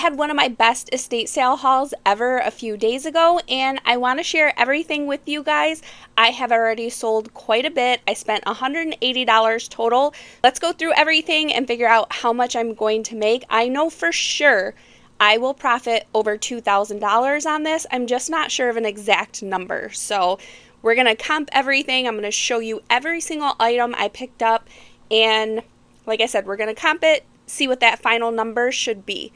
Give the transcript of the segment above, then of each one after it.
I had one of my best estate sale hauls ever a few days ago, and I want to share everything with you guys. I have already sold quite a bit. I spent $180 total. Let's go through everything and figure out how much I'm going to make. I know for sure I will profit over $2,000 on this. I'm just not sure of an exact number. So we're going to comp everything. I'm going to show you every single item I picked up, and like I said, we're going to comp it, see what that final number should be.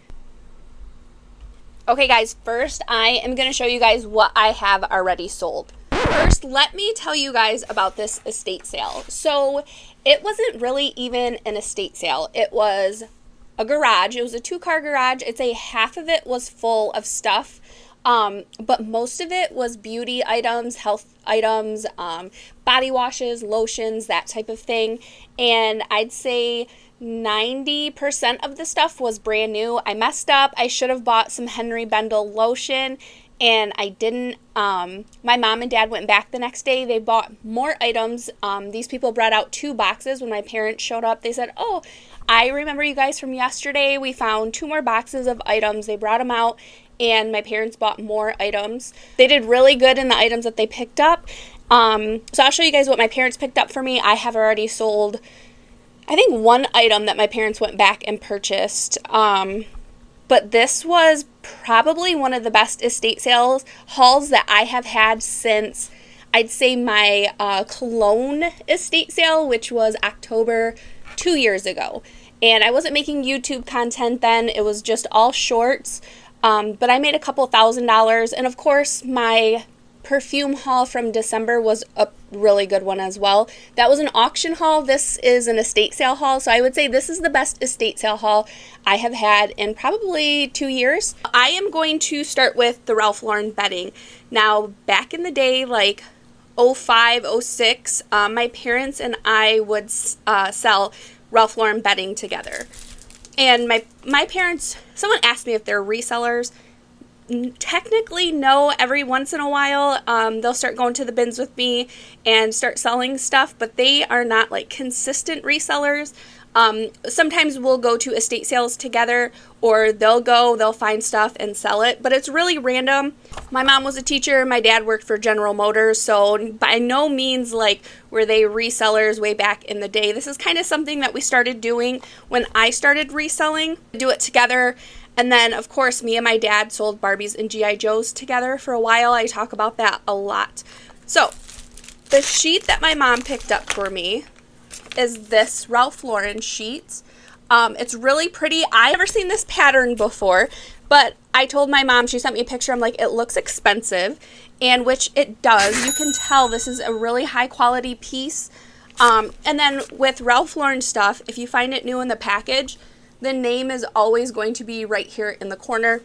Okay guys, first I am going to show you guys what I have already sold. First, let me tell you guys about this estate sale. So it wasn't really even an estate sale. It was a garage. It was a 2-car garage. It's a half of it was full of stuff, but most of it was beauty items, health items, body washes, lotions, that type of thing. And I'd say 90% of the stuff was brand new. I messed up. I should have bought some Henry Bendel lotion, and I didn't. My mom and dad went back the next day. They bought more items. These people brought out 2 boxes. When my parents showed up, they said, "Oh, I remember you guys from yesterday. We found 2 more boxes of items." They brought them out, and my parents bought more items. They did really good in the items that they picked up. So I'll show you guys what my parents picked up for me. I have already sold, I think, 1 item that my parents went back and purchased. But this was probably one of the best estate sales hauls that I have had since, I'd say, my Cologne estate sale, which was October 2 years ago. And I wasn't making YouTube content then. It was just all shorts. But I made a couple $1,000s. And of course, my perfume haul from December was a really good one as well. That was an auction haul. This is an estate sale haul. So I would say this is the best estate sale haul I have had in probably 2 years. I am going to start with the Ralph Lauren bedding. Now, back in the day, like 05, 06, my parents and I would sell Ralph Lauren bedding together. And my parents, someone asked me if they're resellers. Technically, no. Every once in a while, they'll start going to the bins with me and start selling stuff, but they are not like consistent resellers. Sometimes we'll go to estate sales together, or they'll find stuff and sell it, but it's really random. My mom was a teacher, my dad worked for General Motors, so by no means like were they resellers way back in the day. This is kind of something that we started doing when I started reselling. Do it together. And then, of course, me and my dad sold Barbies and G.I. Joes together for a while. I talk about that a lot. So, the sheet that my mom picked up for me is this Ralph Lauren sheet. It's really pretty. I've never seen this pattern before, but I told my mom, she sent me a picture, I'm like, it looks expensive, and which it does. You can tell this is a really high quality piece. And then with Ralph Lauren stuff, if you find it new in the package, the name is always going to be right here in the corner.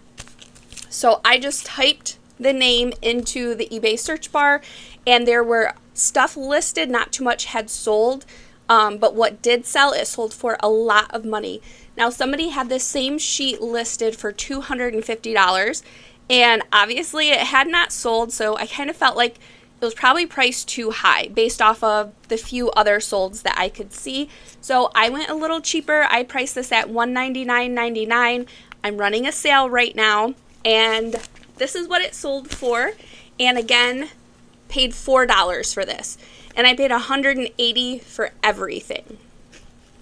So I just typed the name into the eBay search bar, and there were stuff listed, not too much had sold, but what did sell, it sold for a lot of money. Now, somebody had this same sheet listed for $250, and obviously it had not sold, so I kind of felt like it was probably priced too high based off of the few other solds that I could see. So I went a little cheaper. I priced this at $199.99. I'm running a sale right now, and this is what it sold for. And again, paid $4 for this. And I paid $180 for everything.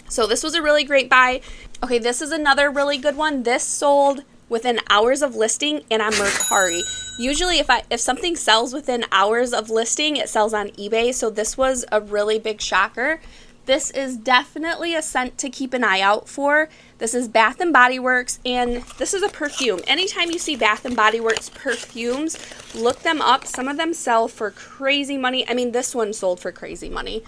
So this was a really great buy. Okay, this is another really good one. This sold within hours of listing and on Mercari. Usually if something sells within hours of listing, it sells on eBay, so this was a really big shocker. This is definitely a scent to keep an eye out for. This is Bath & Body Works, and this is a perfume. Anytime you see Bath & Body Works perfumes, look them up. Some of them sell for crazy money. I mean, this one sold for crazy money.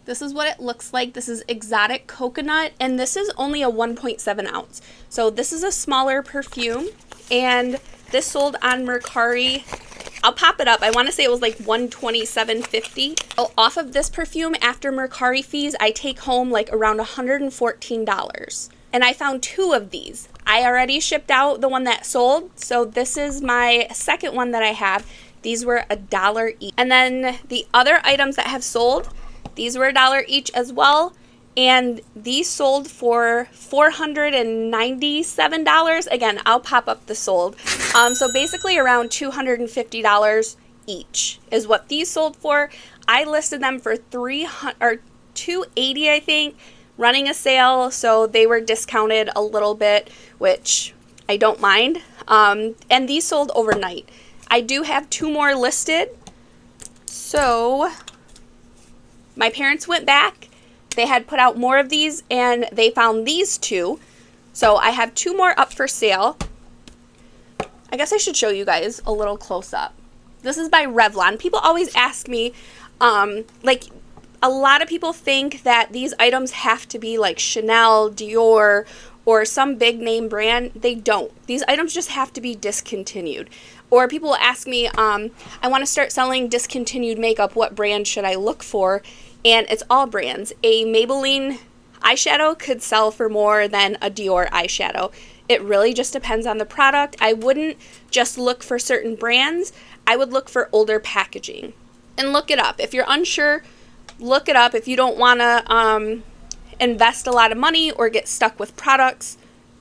This is what it looks like. This is Exotic Coconut, and this is only a 1.7 ounce. So this is a smaller perfume, and this sold on Mercari. I'll pop it up. I want to say it was like $127.50. Oh, off of this perfume, after Mercari fees, I take home like around $114. And I found 2 of these. I already shipped out the one that sold, so this is my second one that I have. These were $1 each. And then the other items that have sold, these were $1 each as well. and these sold for $497. Again, I'll pop up the sold. So basically around $250 each is what these sold for. I listed them for $280, I think, running a sale, so they were discounted a little bit, which I don't mind. And these sold overnight. I do have 2 more listed. So my parents went back. They had put out more of these, and they found these 2. So I have 2 more up for sale. I guess I should show you guys a little close up. This is by Revlon. People always ask me, like, a lot of people think that these items have to be like Chanel, Dior, or some big name brand. They don't. These items just have to be discontinued. Or people will ask me, I want to start selling discontinued makeup. What brand should I look for? And it's all brands. A Maybelline eyeshadow could sell for more than a Dior eyeshadow. It really just depends on the product. I wouldn't just look for certain brands. I would look for older packaging. And look it up. If you're unsure, look it up. If you don't want to invest a lot of money or get stuck with products,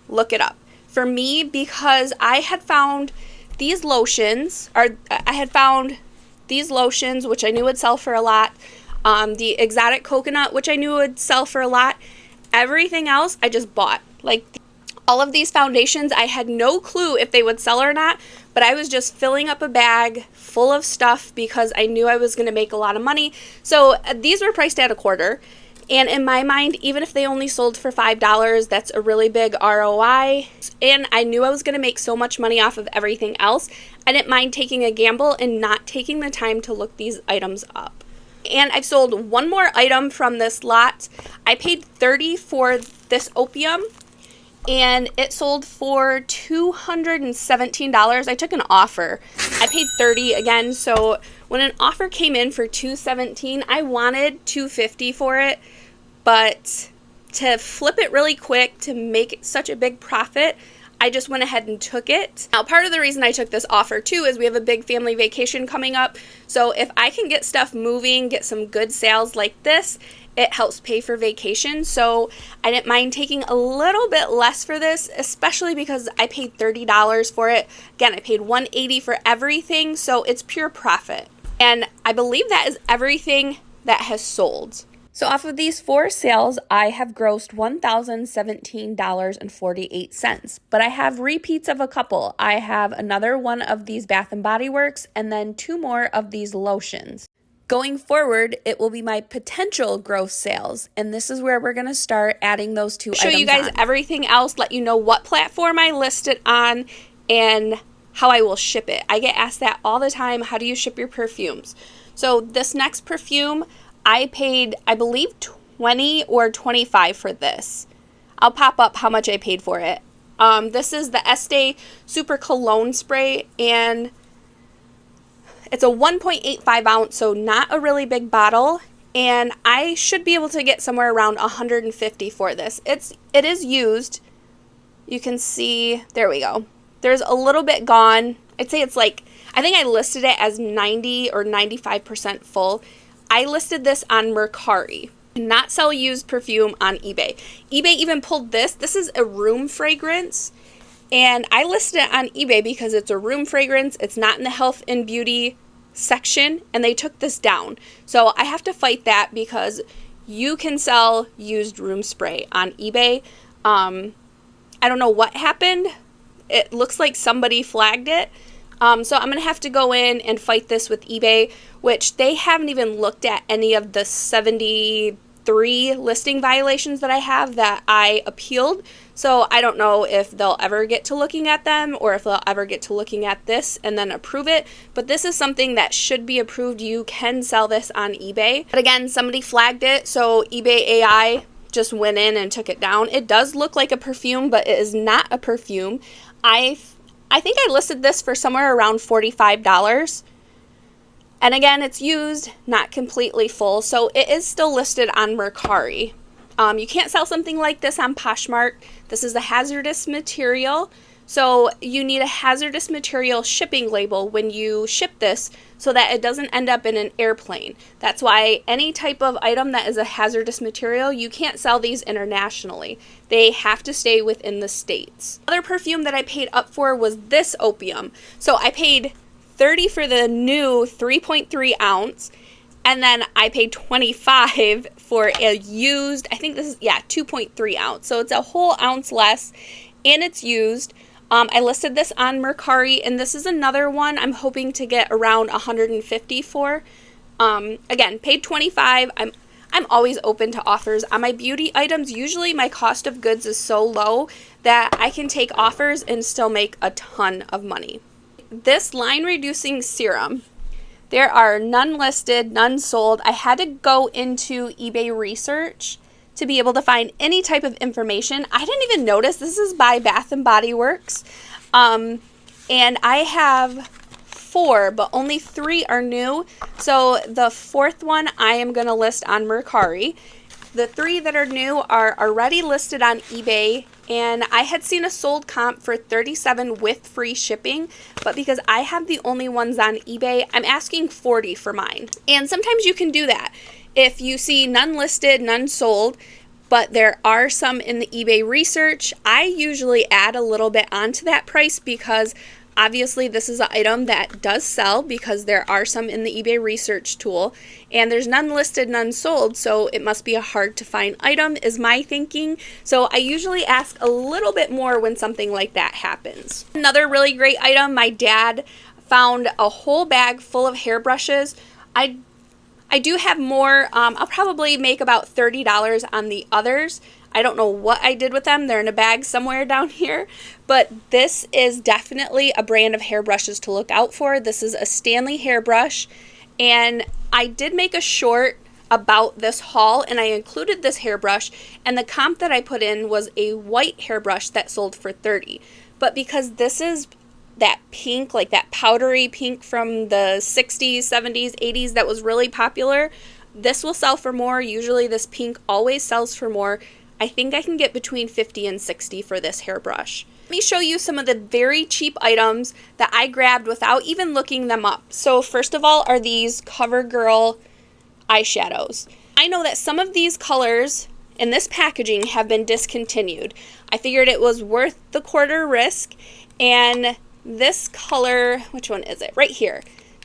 look it up. For me, because I had found these lotions, which I knew would sell for a lot. The exotic coconut, which I knew would sell for a lot. Everything else I just bought. Like all of these foundations, I had no clue if they would sell or not, but I was just filling up a bag full of stuff because I knew I was going to make a lot of money. So these were priced at $25. And in my mind, even if they only sold for $5, that's a really big ROI. And I knew I was going to make so much money off of everything else. I didn't mind taking a gamble and not taking the time to look these items up. And I've sold 1 more item from this lot. I paid $30 for this opium, and it sold for $217. I took an offer. I paid $30 again, so when an offer came in for $217, I wanted $250 for it, but to flip it really quick to make such a big profit, I just went ahead and took it. Now, part of the reason I took this offer too is we have a big family vacation coming up. So if I can get stuff moving, get some good sales like this, it helps pay for vacation. So I didn't mind taking a little bit less for this, especially because I paid $30 for it. Again, I paid $180 for everything, so it's pure profit. And I believe that is everything that has sold. So off of these 4 sales, I have grossed $1,017.48, but I have repeats of a couple. I have another one of these Bath & Body Works and then 2 more of these lotions. Going forward, it will be my potential gross sales, and this is where we're going to start adding those 2 items on. Show you guys everything else, let you know what platform I list it on, and how I will ship it. I get asked that all the time. How do you ship your perfumes? So this next perfume, I paid, I believe, $20 or $25 for this. I'll pop up how much I paid for it. This is the Estee Super Cologne Spray, and it's a 1.85 ounce, so not a really big bottle. And I should be able to get somewhere around $150 for this. It is used. You can see, there we go. There's a little bit gone. I'd say it's like, I think I listed it as 90 or 95% full. I listed this on Mercari. Not sell used perfume on eBay. eBay even pulled this. This is a room fragrance. And I listed it on eBay because it's a room fragrance. It's not in the health and beauty section. And they took this down. So I have to fight that because you can sell used room spray on eBay. I don't know what happened. It looks like somebody flagged it. So I'm going to have to go in and fight this with eBay, which they haven't even looked at any of the 73 listing violations that I have that I appealed. So I don't know if they'll ever get to looking at them or if they'll ever get to looking at this and then approve it. But this is something that should be approved. You can sell this on eBay. But again, somebody flagged it, so eBay AI just went in and took it down. It does look like a perfume, but it is not a perfume. I think I listed this for somewhere around $45. And again, it's used, not completely full, so it is still listed on Mercari. You can't sell something like this on Poshmark. This is a hazardous material, So you need a hazardous material shipping label when you ship this so that it doesn't end up in an airplane. That's why any type of item that is a hazardous material, you can't sell these internationally. They have to stay within the states. Another perfume that I paid up for was this opium. So I paid $30 for the new 3.3 ounce, and then I paid $25 for a used, I think this is, 2.3 ounce. So it's a whole ounce less, and it's used. I listed this on Mercari, and this is another one I'm hoping to get around $150 for. Again, paid $25. I'm always open to offers. On my beauty items, usually my cost of goods is so low that I can take offers and still make a ton of money. This line reducing serum, there are none listed, none sold. I had to go into eBay research to be able to find any type of information. I didn't even notice this is by Bath and Body Works. And I have 4, but only 3 are new. So the 4th one I am going to list on Mercari. The 3 that are new are already listed on eBay, and I had seen a sold comp for $37 with free shipping, but because I have the only ones on eBay, I'm asking $40 for mine. And sometimes you can do that. If you see none listed, none sold, but there are some in the eBay research, I usually add a little bit onto that price because obviously this is an item that does sell because there are some in the eBay research tool, and there's none listed, none sold, so it must be a hard to find item is my thinking. So I usually ask a little bit more when something like that happens. Another really great item, my dad found a whole bag full of hairbrushes. I do have more. I'll probably make about $30 on the others. I don't know what I did with them. They're in a bag somewhere down here. But this is definitely a brand of hairbrushes to look out for. This is a Stanley hairbrush. And I did make a short about this haul, and I included this hairbrush. And the comp that I put in was a white hairbrush that sold for $30. But because this is that pink, like that powdery pink from the 60s, 70s, 80s that was really popular, this will sell for more. Usually this pink always sells for more. I think I can get between $50 and $60 for this hairbrush. Let me show you some of the very cheap items that I grabbed without even looking them up. So first of all are these CoverGirl eyeshadows. I know that some of these colors in this packaging have been discontinued. I figured it was worth the quarter risk, and this color, which one is it? Right here.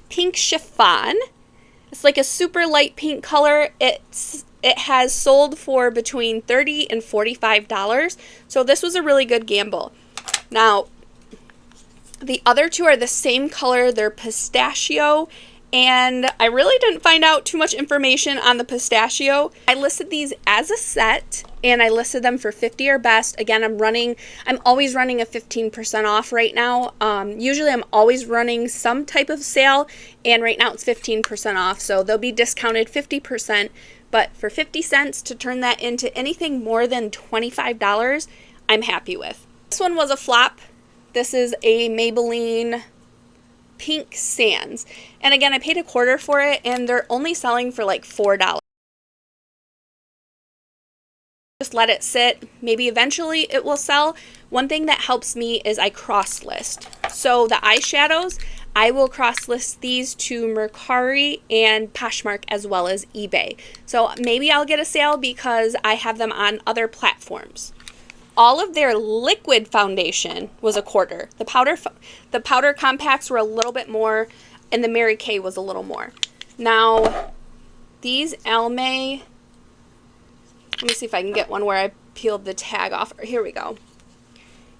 Pink Chiffon. It's like a super light pink color. It has sold for between $30 and $45. So this was a really good gamble. Now, the other 2 are the same color. They're pistachio, and I really didn't find out too much information on the pistachio. I listed these as a set, and I listed them for $50 or best. Again, I'm always running a 15% off right now. Usually I'm always running some type of sale, and right now it's 15% off, so they'll be discounted 50%. But for 50 cents to turn that into anything more than $25, I'm happy with. This one was a flop. This is a Maybelline Pink Sands. And again, I paid a quarter for it, and they're only selling for like $4. Just let it sit. Maybe eventually it will sell. One thing that helps me is I cross-list. So the eyeshadows, I will cross-list these to Mercari and Poshmark as well as eBay. So maybe I'll get a sale because I have them on other platforms. All of their liquid foundation was a quarter. The powder compacts were a little bit more, and the Mary Kay was a little more. Now, these Almay, let me see if I can get one where I peeled the tag off. Here we go.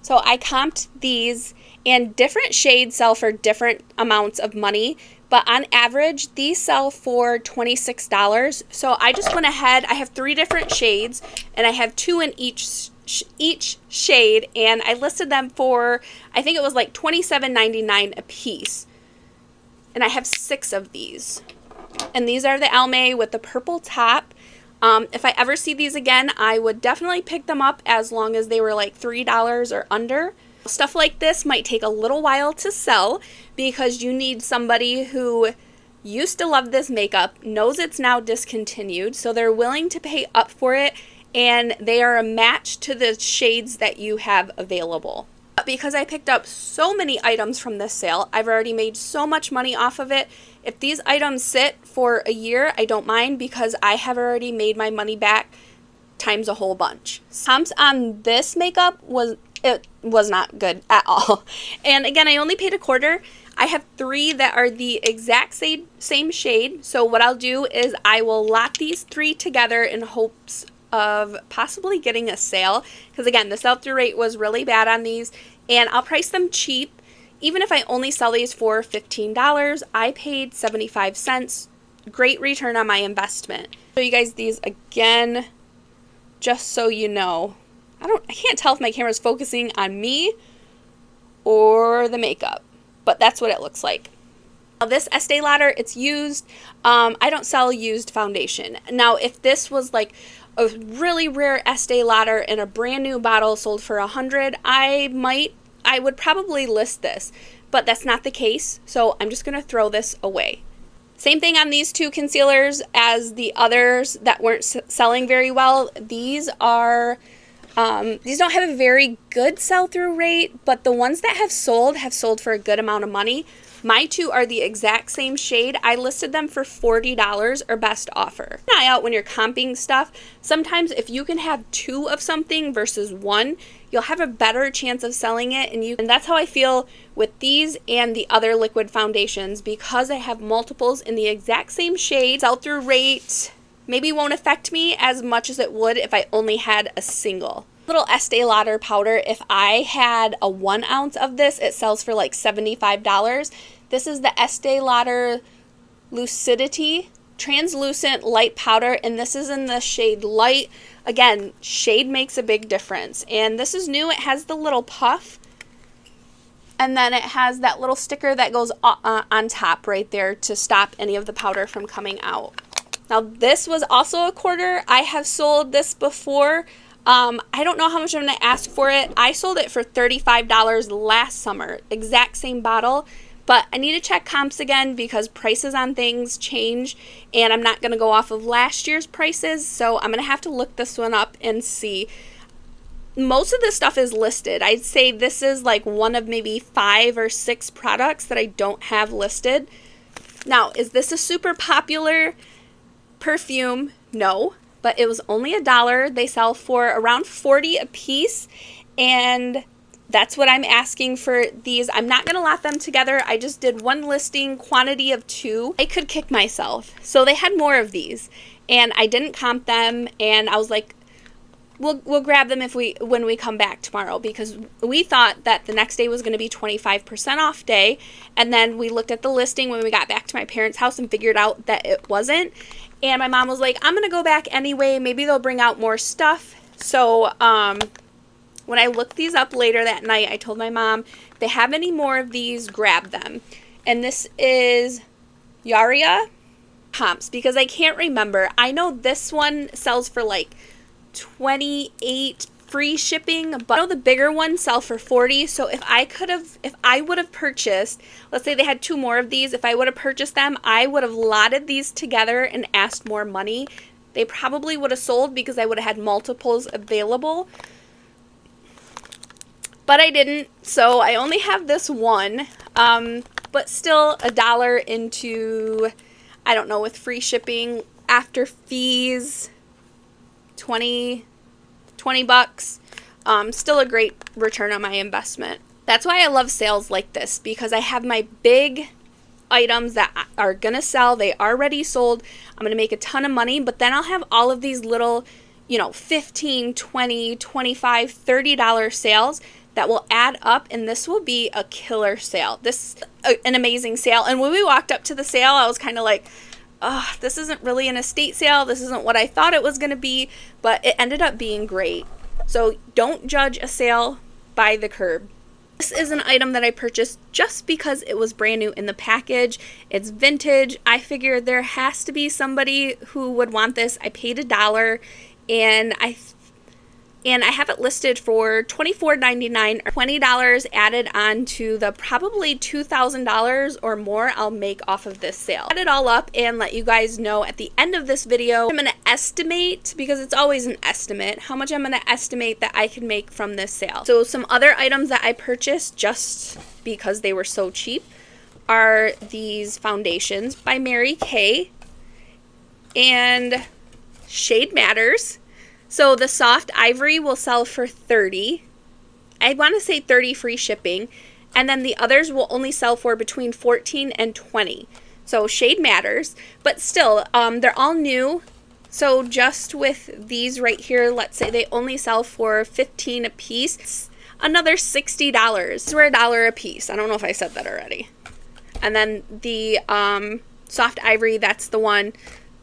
So I comped these, and different shades sell for different amounts of money, but on average, these sell for $26. So I just went ahead. I have 3 different shades, and I have 2 in each shade, and I listed them for, I think it was like $27.99 a piece. And I have 6 of these. And these are the Almay with the purple top. If I ever see these again, I would definitely pick them up as long as they were like $3 or under. Stuff like this might take a little while to sell because you need somebody who used to love this makeup, knows it's now discontinued, so they're willing to pay up for it, and they are a match to the shades that you have available. But because I picked up so many items from this sale, I've already made so much money off of it. If these items sit for a year, I don't mind because I have already made my money back times a whole bunch. Comps on this makeup was not good at all. And again, I only paid a quarter. I have 3 that are the exact same shade. So what I'll do is I will lock these 3 together in hopes of possibly getting a sale. Because again, the sell-through rate was really bad on these. And I'll price them cheap. Even if I only sell these for $15, I paid 75 cents. Great return on my investment. So you guys, these again, just so you know. I can't tell if my camera's focusing on me or the makeup, but that's what it looks like. Now this Estee Lauder, it's used. I don't sell used foundation. Now if this was like a really rare Estee Lauder in a brand new bottle sold for $100, I would probably list this, but that's not the case, so I'm just going to throw this away. Same thing on these 2 concealers as the others that weren't selling very well. These don't have a very good sell-through rate, but the ones that have sold for a good amount of money. My 2 are the exact same shade. I listed them for $40 or best offer. Keep an eye out when you're comping stuff. Sometimes if you can have 2 of something versus 1, you'll have a better chance of selling it. And that's how I feel with these and the other liquid foundations, because I have multiples in the exact same shade. Sell-through rate maybe won't affect me as much as it would if I only had a single. Little Estee Lauder powder, if I had a 1 ounce of this, it sells for like $75. This is the Estee Lauder Lucidity Translucent Light Powder, and this is in the shade Light. Again, shade makes a big difference. And this is new. It has the little puff, and then it has that little sticker that goes on top right there to stop any of the powder from coming out. Now this was also a quarter. I have sold this before. I don't know how much I'm going to ask for it. I sold it for $35 last summer, exact same bottle, but I need to check comps again because prices on things change, and I'm not going to go off of last year's prices, so I'm going to have to look this one up and see. Most of this stuff is listed. I'd say this is like one of maybe 5 or 6 products that I don't have listed. Now, is this a super popular perfume? No. But it was only $1. They sell for around $40 a piece, and that's what I'm asking for these. I'm not going to lot them together. I just did one listing, quantity of 2. I could kick myself. So they had more of these, and I didn't comp them, and I was like, we'll grab them when we come back tomorrow, because we thought that the next day was going to be 25% off day, and then we looked at the listing when we got back to my parents' house and figured out that it wasn't. And my mom was like, I'm going to go back anyway. Maybe they'll bring out more stuff. So when I looked these up later that night, I told my mom, if they have any more of these, grab them. And this is Yaria comps, because I can't remember. I know this one sells for like $28 free shipping, but I know the bigger ones sell for $40. So if I would have purchased, let's say they had 2 more of these, if I would have purchased them, I would have lotted these together and asked more money. They probably would have sold because I would have had multiples available, but I didn't, so I only have this one. But still $1 into, I don't know, with free shipping after fees, 20 bucks. Still a great return on my investment. That's why I love sales like this, because I have my big items that are gonna sell. They are already sold. I'm gonna make a ton of money, but then I'll have all of these little, $15, $20, $25, $30 sales that will add up, and this will be a killer sale. This is an amazing sale. And when we walked up to the sale, I was kind of like, oh, this isn't really an estate sale. This isn't what I thought it was going to be, but it ended up being great. So don't judge a sale by the curb. This is an item that I purchased just because it was brand new in the package. It's vintage. I figured there has to be somebody who would want this. I paid $1, and and I have it listed for $24.99 or $20 added on to the probably $2,000 or more I'll make off of this sale. Add it all up and let you guys know at the end of this video. I'm going to estimate, because it's always an estimate, how much I'm going to estimate that I can make from this sale. So some other items that I purchased just because they were so cheap are these foundations by Mary Kay and Shade Matters. So the soft ivory will sell for $30. I want to say $30 free shipping. And then the others will only sell for between $14 and $20. So Shade Matters. But still, they're all new. So just with these right here, let's say they only sell for $15 a piece. It's another $60. These were $1 a piece. I don't know if I said that already. And then the soft ivory, that's the one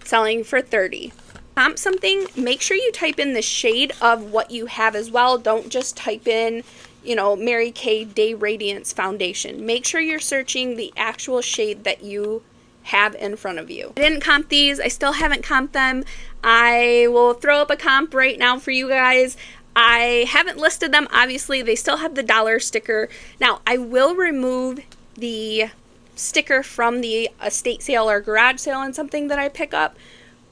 selling for $30. Comp something, make sure you type in the shade of what you have as well. Don't just type in, you know, Mary Kay Day Radiance Foundation. Make sure you're searching the actual shade that you have in front of you. I didn't comp these. I still haven't comped them. I will throw up a comp right now for you guys. I haven't listed them. Obviously, they still have the dollar sticker. Now, I will remove the sticker from the estate sale or garage sale on something that I pick up.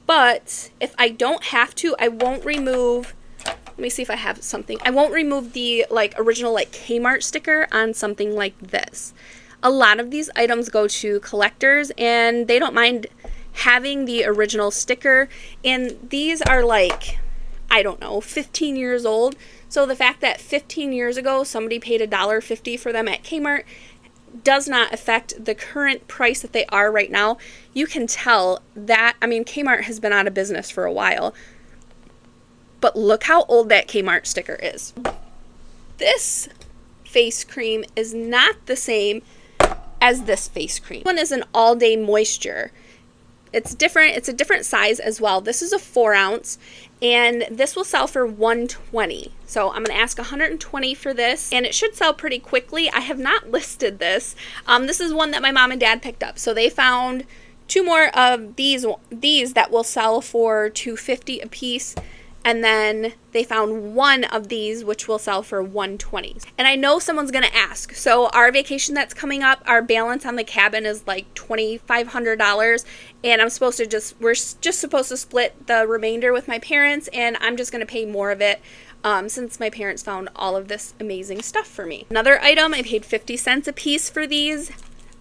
But if I don't have to, I won't remove, let me see if I have something. I won't remove the original Kmart sticker on something like this. A lot of these items go to collectors and they don't mind having the original sticker. And these are I don't know, 15 years old. So the fact that 15 years ago somebody paid $1.50 for them at Kmart does not affect the current price that they are right now. You can tell that, I mean, Kmart has been out of business for a while, but look how old that Kmart sticker is. This face cream is not the same as this face cream. This one is an all day moisture. It's different. It's a different size as well. This is a 4 ounce and this will sell for $120. So I'm going to ask $120 for this and it should sell pretty quickly. I have not listed this. This is one that my mom and dad picked up. So they found 2 more of these that will sell for $250 a piece. And then they found 1 of these which will sell for $120. And I know someone's going to ask. So our vacation that's coming up, our balance on the cabin is like $2,500. And we're just supposed to split the remainder with my parents. And I'm just going to pay more of it since my parents found all of this amazing stuff for me. Another item, I paid 50 cents a piece for these.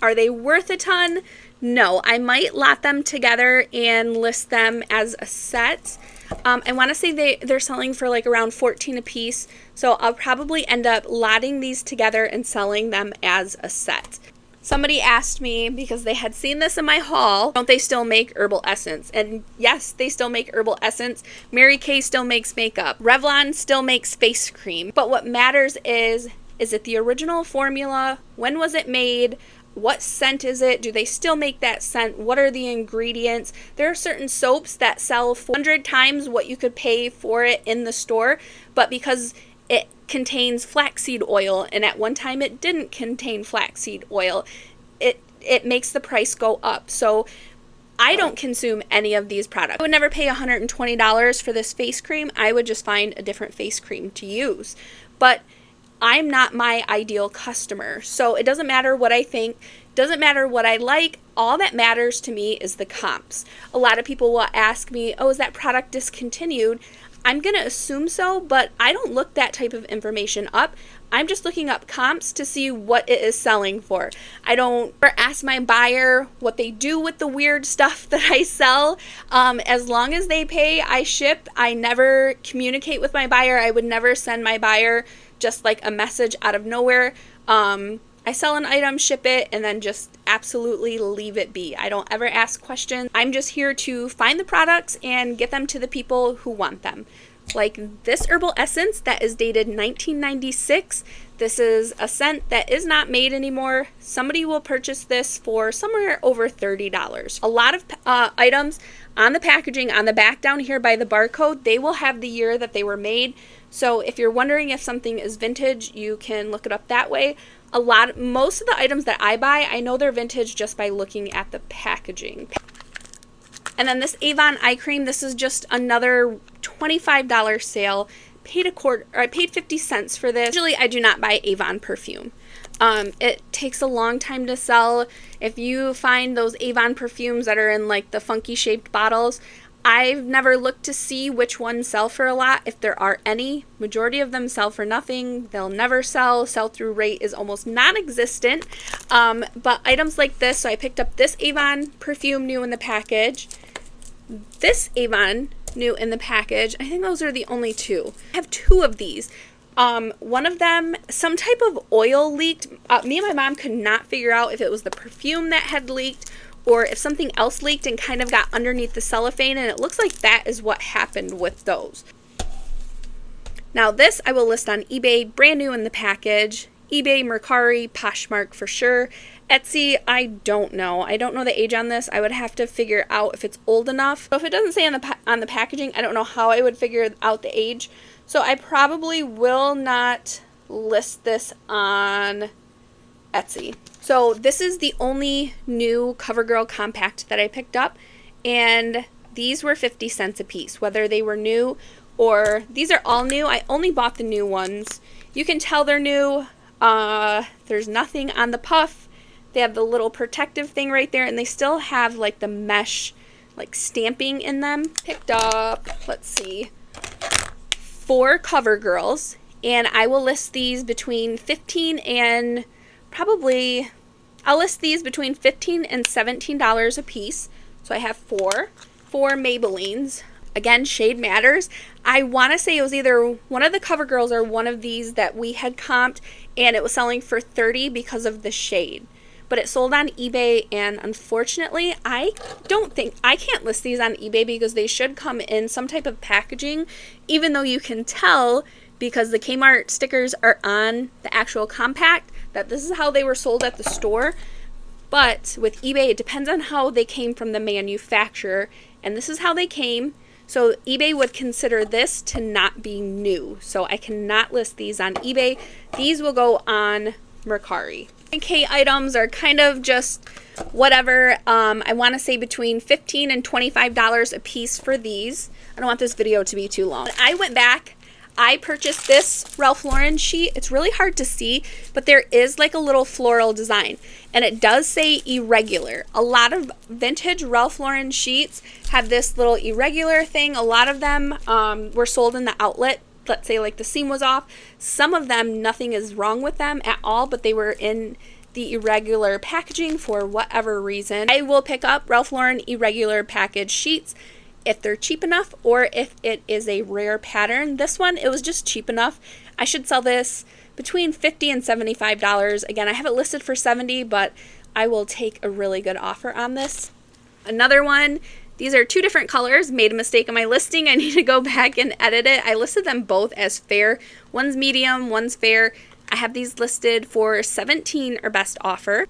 Are they worth a ton? No, I might lot them together and list them as a set. I want to say they're selling for around $14 a piece, so I'll probably end up lotting these together and selling them as a set. Somebody asked me, because they had seen this in my haul, don't they still make herbal essence? And yes, they still make herbal essence. Mary Kay still makes makeup. Revlon still makes face cream. But what matters is it the original formula? When was it made? What scent is it? Do they still make that scent? What are the ingredients? There are certain soaps that sell 400 times what you could pay for it in the store, but because it contains flaxseed oil, and at one time it didn't contain flaxseed oil, it makes the price go up. So I don't consume any of these products. I would never pay $120 for this face cream. I would just find a different face cream to use. But I'm not my ideal customer. So it doesn't matter what I think, doesn't matter what I like. All that matters to me is the comps. A lot of people will ask me, oh, is that product discontinued? I'm going to assume so, but I don't look that type of information up. I'm just looking up comps to see what it is selling for. I don't ask my buyer what they do with the weird stuff that I sell. As long as they pay, I ship. I never communicate with my buyer. I would never send my buyer just a message out of nowhere. I sell an item, ship it, and then just absolutely leave it be. I don't ever ask questions. I'm just here to find the products and get them to the people who want them. Like this herbal essence that is dated 1996. This is a scent that is not made anymore. Somebody will purchase this for somewhere over $30. A lot of items on the packaging, on the back down here by the barcode, they will have the year that they were made. So if you're wondering if something is vintage, you can look it up that way. Most of the items that I buy, I know they're vintage just by looking at the packaging. And then this Avon eye cream, this is just another $25 sale. I paid 50 cents for this. Usually I do not buy Avon perfume. It takes a long time to sell. If you find those Avon perfumes that are in like the funky shaped bottles, I've never looked to see which ones sell for a lot. If there are any, majority of them sell for nothing. They'll never sell. Sell-through rate is almost non-existent. But items like this, so I picked up this Avon perfume new in the package, this Avon new in the package. I think those are the only two. I have two of these. One of them, some type of oil leaked. Me and my mom could not figure out if it was the perfume that had leaked or if something else leaked and kind of got underneath the cellophane, and it looks like that is what happened with those. Now this I will list on eBay, brand new in the package. eBay, Mercari, Poshmark for sure. Etsy, I don't know. I don't know the age on this. I would have to figure out if it's old enough. So if it doesn't say on the packaging, I don't know how I would figure out the age. So I probably will not list this on Etsy. So this is the only new CoverGirl compact that I picked up, and these were 50 cents a piece, whether they were new or these are all new. I only bought the new ones. You can tell they're new. There's nothing on the puff. They have the little protective thing right there, and they still have like the mesh like stamping in them. Picked up, let's see, 4 CoverGirls, and I will list these between 15 and probably, I'll list these between $15 and $17 a piece. So I have 4 Maybellines. Again, shade matters. I want to say it was either one of the CoverGirls or one of these that we had comped, and it was selling for $30 because of the shade. But it sold on eBay, and unfortunately, I can't list these on eBay because they should come in some type of packaging, even though you can tell because the Kmart stickers are on the actual compact that this is how they were sold at the store. But with eBay, it depends on how they came from the manufacturer, and this is how they came. So eBay would consider this to not be new. So I cannot list these on eBay. These will go on Mercari. K items are kind of just whatever. I want to say between $15 and $25 a piece for these. I don't want this video to be too long. I went back. I purchased this Ralph Lauren sheet. It's really hard to see, but there is like a little floral design, and it does say irregular. A lot of vintage Ralph Lauren sheets have this little irregular thing. A lot of them were sold in the outlet. Let's say like the seam was off. Some of them, nothing is wrong with them at all, but they were in the irregular packaging for whatever reason. I will pick up Ralph Lauren irregular package sheets if they're cheap enough, or if it is a rare pattern. This one, it was just cheap enough. I should sell this between $50 and $75. Again, I have it listed for $70, but I will take a really good offer on this. Another one, these are 2 different colors. Made a mistake on my listing. I need to go back and edit it. I listed them both as fair. One's medium, one's fair. I have these listed for $17 or best offer.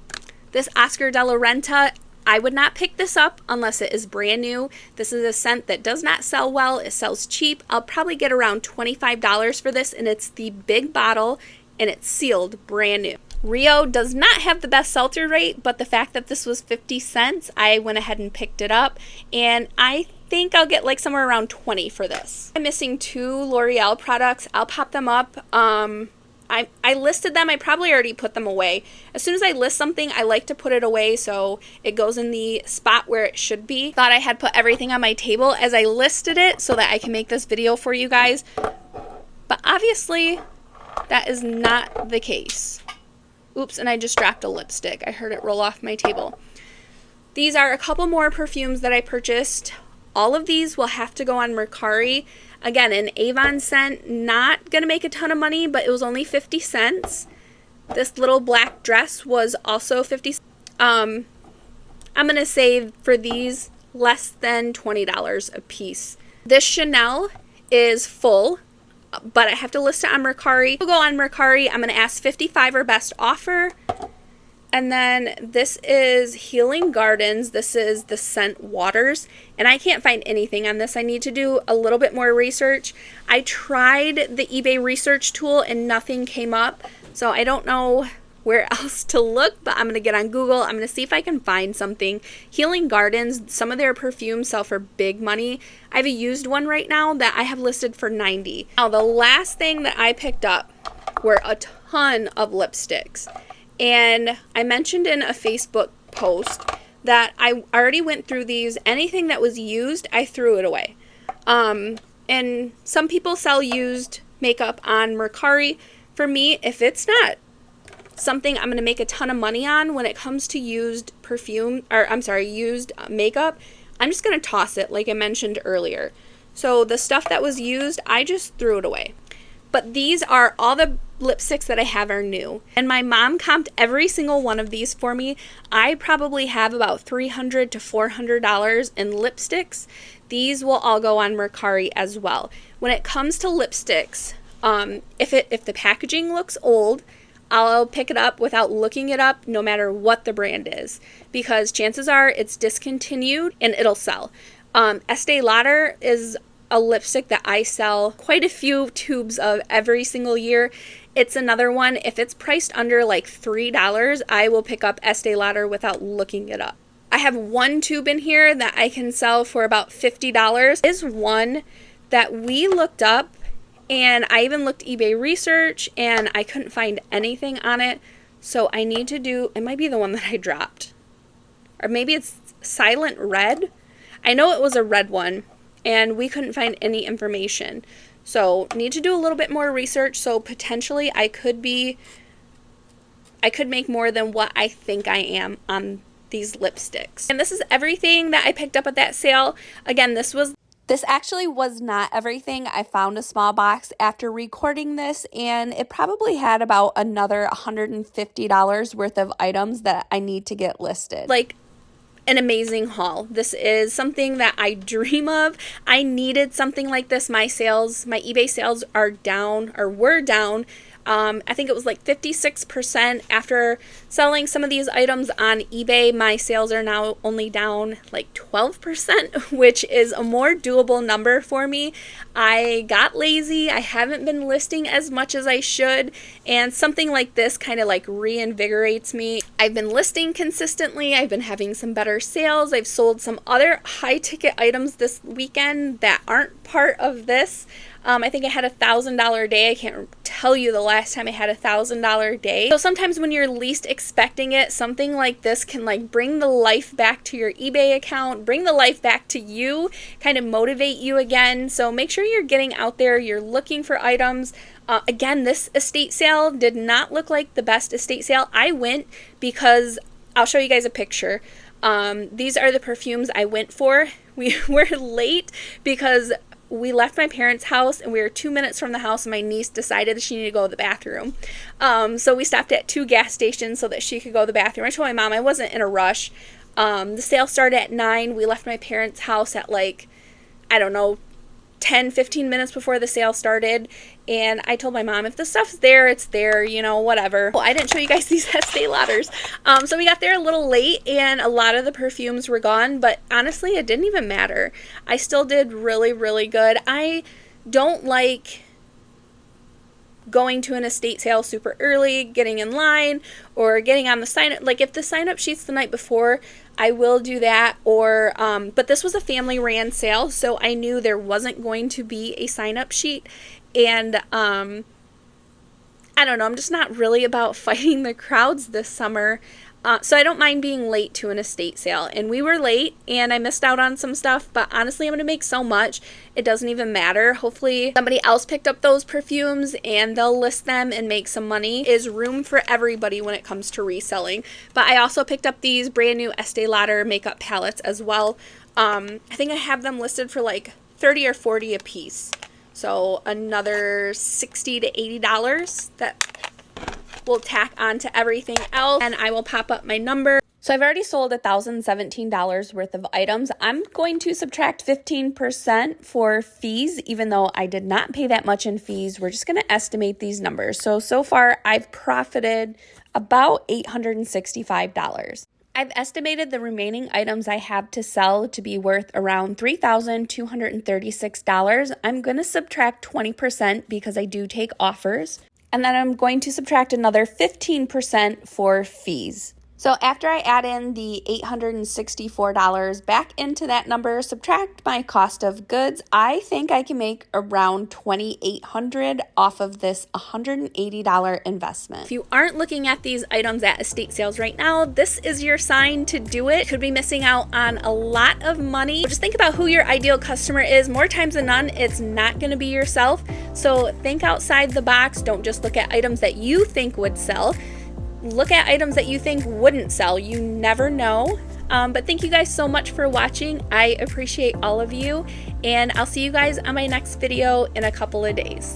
This Oscar de la Renta, I would not pick this up unless it is brand new. This is a scent that does not sell well. It sells cheap. I'll probably get around $25 for this, and it's the big bottle, and it's sealed brand new. Rio does not have the best sell-through rate, but the fact that this was 50 cents, I went ahead and picked it up, and I think I'll get like somewhere around 20 for this. I'm missing 2 L'Oreal products. I'll pop them up. I listed them. I probably already put them away. As soon as I list something, I like to put it away so it goes in the spot where it should be. Thought I had put everything on my table as I listed it so that I can make this video for you guys. But obviously, that is not the case. Oops, and I just dropped a lipstick. I heard it roll off my table. These are a couple more perfumes that I purchased. All of these will have to go on Mercari. Again, an Avon scent, not going to make a ton of money, but it was only 50 cents. This little black dress was also 50 cents. I'm going to say for these, less than $20 a piece. This Chanel is full, but I have to list it on Mercari. We'll go on Mercari. I'm going to ask 55 or best offer. And then this is Healing Gardens. This is the scent Waters. And I can't find anything on this. I need to do a little bit more research. I tried the eBay research tool and nothing came up. So I don't know where else to look, but I'm going to get on Google. I'm going to see if I can find something. Healing Gardens, some of their perfumes sell for big money. I have a used one right now that I have listed for $90. Now, the last thing that I picked up were a ton of lipsticks. And I mentioned in a Facebook post that I already went through these. Anything that was used, I threw it away. And some people sell used makeup on Mercari. For me, if it's not something I'm going to make a ton of money on when it comes to used used makeup, I'm just going to toss it like I mentioned earlier. So the stuff that was used, I just threw it away. But these are all the lipsticks that I have are new. And my mom comped every single one of these for me. I probably have about $300 to $400 in lipsticks. These will all go on Mercari as well. When it comes to lipsticks, if the packaging looks old, I'll pick it up without looking it up no matter what the brand is, because chances are it's discontinued and it'll sell. Estee Lauder is a lipstick that I sell quite a few tubes of every single year. It's another one. If it's priced under like $3, I will pick up Estee Lauder without looking it up. I have one tube in here that I can sell for about $50. Is one that we looked up, and I even looked eBay research and I couldn't find anything on it. So I need to do, it might be the one that I dropped. Or maybe it's Silent Red. I know it was a red one and we couldn't find any information. So need to do a little bit more research. So potentially I could make more than what I think I am on these lipsticks. And this is everything that I picked up at that sale. Again, this actually was not everything. I found a small box after recording this, and it probably had about another $150 worth of items that I need to get listed. Like an amazing haul. This is something that I dream of. I needed something like this. My eBay sales are down, or were down. I think it was like 56% after selling some of these items on eBay. My sales are now only down like 12%, which is a more doable number for me. I got lazy. I haven't been listing as much as I should, and something like this kind of like reinvigorates me. I've been listing consistently. I've been having some better sales. I've sold some other high ticket items this weekend that aren't part of this. I think I had $1,000 day. I can't tell you the last time I had $1,000 day. So sometimes when you're least expecting it, something like this can like bring the life back to your eBay account, bring the life back to you, kind of motivate you again. So make sure you're getting out there, you're looking for items. Again, this estate sale did not look like the best estate sale. I went because, I'll show you guys a picture. These are the perfumes I went for. We were late because we left my parents' house and we were 2 minutes from the house, and my niece decided that she needed to go to the bathroom. So we stopped at 2 gas stations so that she could go to the bathroom. I told my mom I wasn't in a rush. The sale started at 9. We left my parents' house at like, I don't know, 10, 15 minutes before the sale started. And I told my mom, if the stuff's there, it's there, you know, whatever. Well, I didn't show you guys these Estee Lauders. So we got there a little late and a lot of the perfumes were gone, but honestly, it didn't even matter. I still did really, really good. I don't like going to an estate sale super early, getting in line, or getting on the sign up. Like if the sign up sheet's the night before, I will do that. Or but this was a family ran sale, so I knew there wasn't going to be a sign up sheet. And I don't know, I'm just not really about fighting the crowds this summer. So I don't mind being late to an estate sale. And we were late and I missed out on some stuff, but honestly, I'm going to make so much, it doesn't even matter. Hopefully somebody else picked up those perfumes and they'll list them and make some money. Is room for everybody when it comes to reselling. But I also picked up these brand new Estee Lauder makeup palettes as well. I think I have them listed for like 30 or 40 a piece. So another $60 to $80 that will tack on to everything else, and I will pop up my number. So I've already sold $1,017 worth of items. I'm going to subtract 15% for fees, even though I did not pay that much in fees. We're just going to estimate these numbers. So far I've profited about $865. I've estimated the remaining items I have to sell to be worth around $3,236. I'm going to subtract 20% because I do take offers. and then I'm going to subtract another 15% for fees. So after I add in the $864 back into that number, subtract my cost of goods, I think I can make around $2,800 off of this $180 investment. If you aren't looking at these items at estate sales right now, this is your sign to do it. Could be missing out on a lot of money. Just think about who your ideal customer is. More times than none, it's not going to be yourself. So think outside the box. Don't just look at items that you think would sell. Look at items that you think wouldn't sell. You never know. But thank you guys so much for watching. I appreciate all of you, and I'll see you guys on my next video in a couple of days.